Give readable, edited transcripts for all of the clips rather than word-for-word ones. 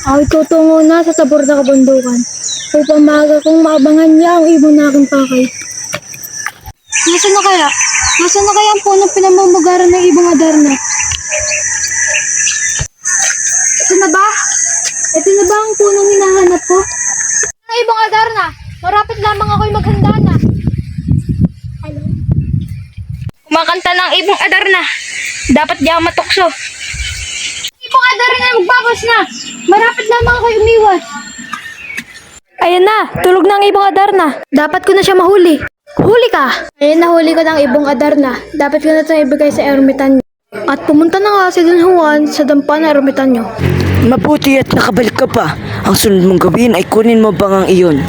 Ako'y tutungo na sa tabor na kabundukan upang maaga kong maabangan niya ang ibon na aking pakay. Nasaan na kaya? Nasaan na kaya ang punong pinamumugaran ng ibong Adarna? Ito na ba? Ito na ba ang punong hinahanap ko? Ang ibong Adarna! Marapit lamang ako'y maghanda na. Hello? Kumakanta ng ibong Adarna. Dapat di ako matukso. Ibong Adarna, magbabas na! Marapit lamang ako'y umiwas. Ayan na, tulog na ang ibong Adarna. Dapat ko na siya mahuli. Huli ka! Ayun, nahuli ko ng ibong Adarna. Dapat ko na ito ibigay sa ermitanyo. At pumunta na nga si Don Juan sa dampa ng ermitanyo. Mabuti at nakabalik ka pa. Ang sunod mong gawin ay kunin mo bangang iyon.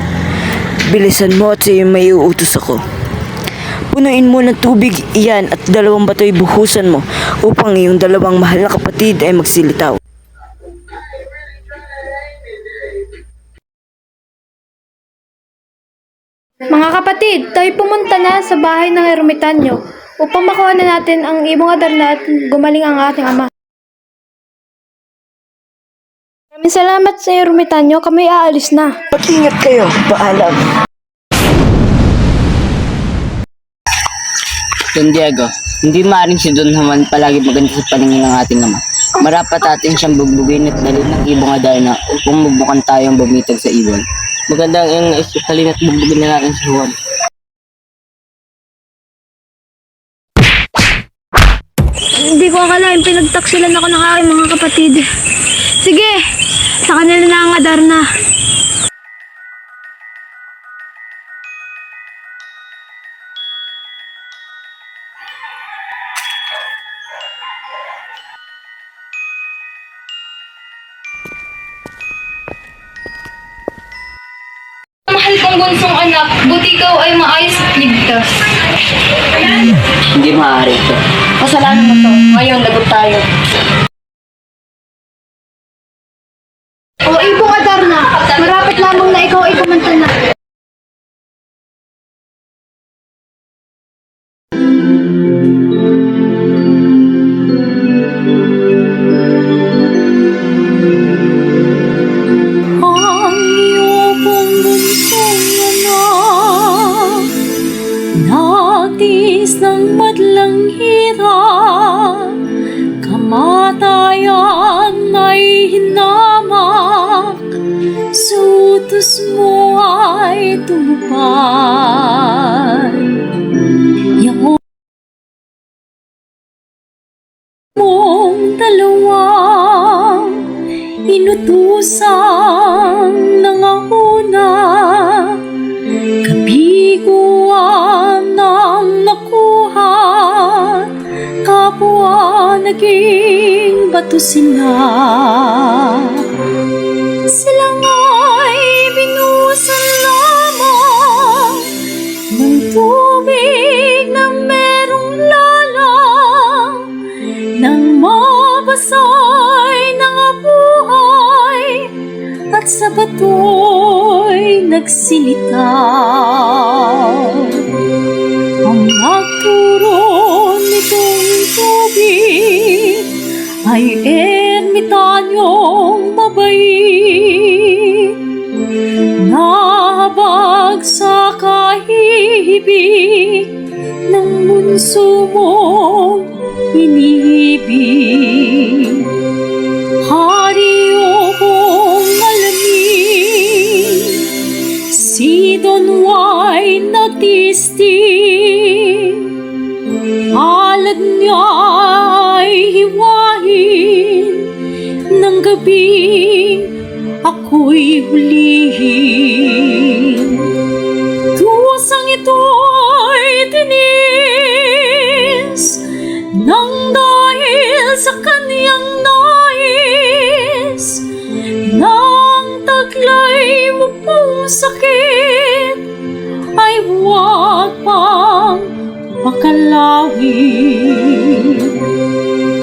Bilisan mo at sa'yo may uutos ako. Punuin mo ng tubig iyan at 2 bato'y buhusan mo upang iyong 2 mahal na kapatid ay magsilitaw. Mga kapatid, tayo pumunta na sa bahay ng ermitanyo upang makuha na natin ang ibong Adarna at gumaling ang ating ama. Maraming salamat sa ermitanyo, kami aalis na. Mag-ingat kayo. Paalam. Don Diego, hindi maaaring si Don Juan palagi maganda sa paningin ng ating ama. Marapat atin siyang bugbugin at dalhin ng ibong Adarna upang magbukan tayong bumitag sa ibon. Maganda ang iyong naisip, halina't bugbugin na natin si Juan. Hindi ko akalain pinagtaksilan ako ng aking mga kapatid. Sige, sa kanila na ang Adarna. Mahal kong bunsong anak, buti ikaw ay maayos at ligtas. Hindi maaari ito. Kasalanan mo to. Ngayon, lagot tayo. O ibong Adarna, marapit lamang na ikaw ay kumanta na. Ang iyong bunsong anak, nagtiis ng madlang hirap, kamatayan ay hinamak, sa utos mo ay tumupad. Yang mong dalawang inutusan nanganguna, kabiguan ng nakuha, kapwa naging bato sila. Sila nga'y binusan lamang ng tubig na merong lalang, nang mabasay ng buhay at sa bato'y nagsilitaw. Ang nagturo nitong tubig ay ermitanyong mabait, nahabag sa kahibig ng bunso mong inibig. Hari o kong alamin, si Don Juan nagtistig, alad niya ay hiwain ng gabing ako'y hulihin. Kusang ito'y tinis nang dahil sa kaniyang nais, nang taglay mo pong sakit ay huwag pang makalawin.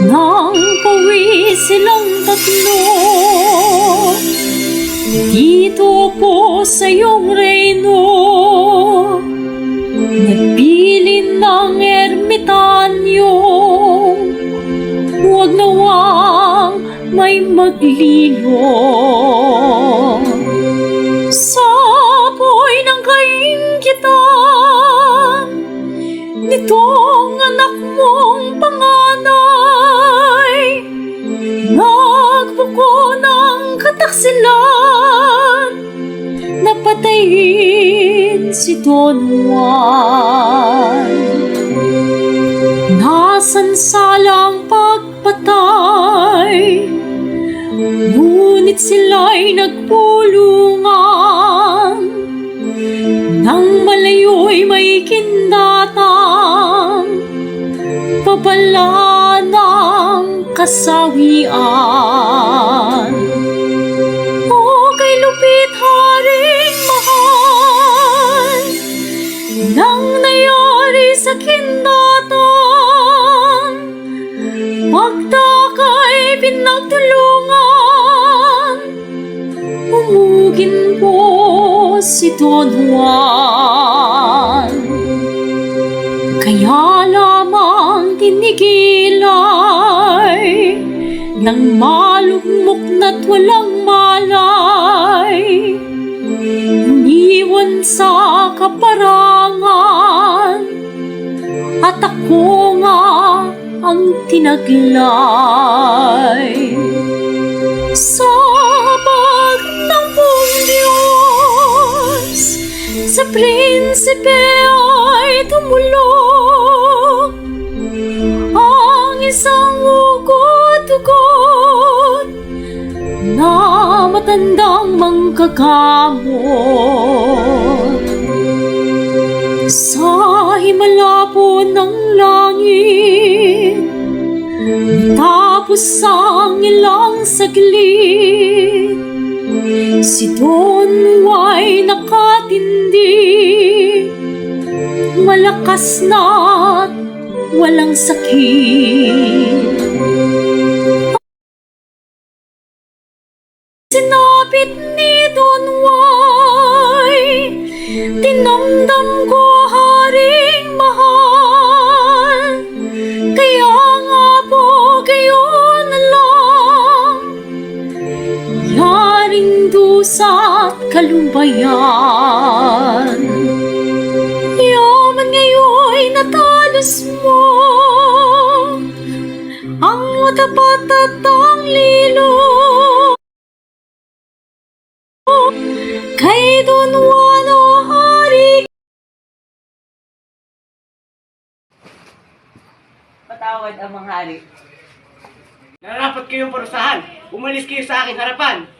Nang pawis silang tatlo dito po sa iyong reino, nagbilin ng ermitanyo, huwag nawang may sila'y maglino sa apoy ng kainggitan nitong anak mong panganay. Nagbuko ng kataksilan, napatayin si Don Juan. Nasansalang pagpatay, ngunit sila'y nagpulungan. Nang malayo'y may kindatang babala ng kasawian. O kay lupit haring mahal, nang nayari sa kindatang, pagtakay pinagtulungan, umugin po si Don Juan. Kaya lamang tinigilay ng malugmok na't walang malay, iniwan sa kaparangan, at ako nga ang tinaglay. Sa habag ng buong Diyos, sa prinsipe ay tumulong ang isang ugot-ugot na matandang manggagamot. Sa himala po ng langit, tapos ang ilang saglit, si Don Juan'y nakatindi, malakas na't walang sakit. Sinapit ni Don Juan, tinamdam ko haring mahal, kaya nga po kayo na lang, yaring dusa't kalubayan. Yaman ngayon'y natalos mo, ang matapat at ang lilo, kay Don Juan o hari. Patawad ang mga hari. Narapat kayong parusahan. Umalis kayo sa aking harapan.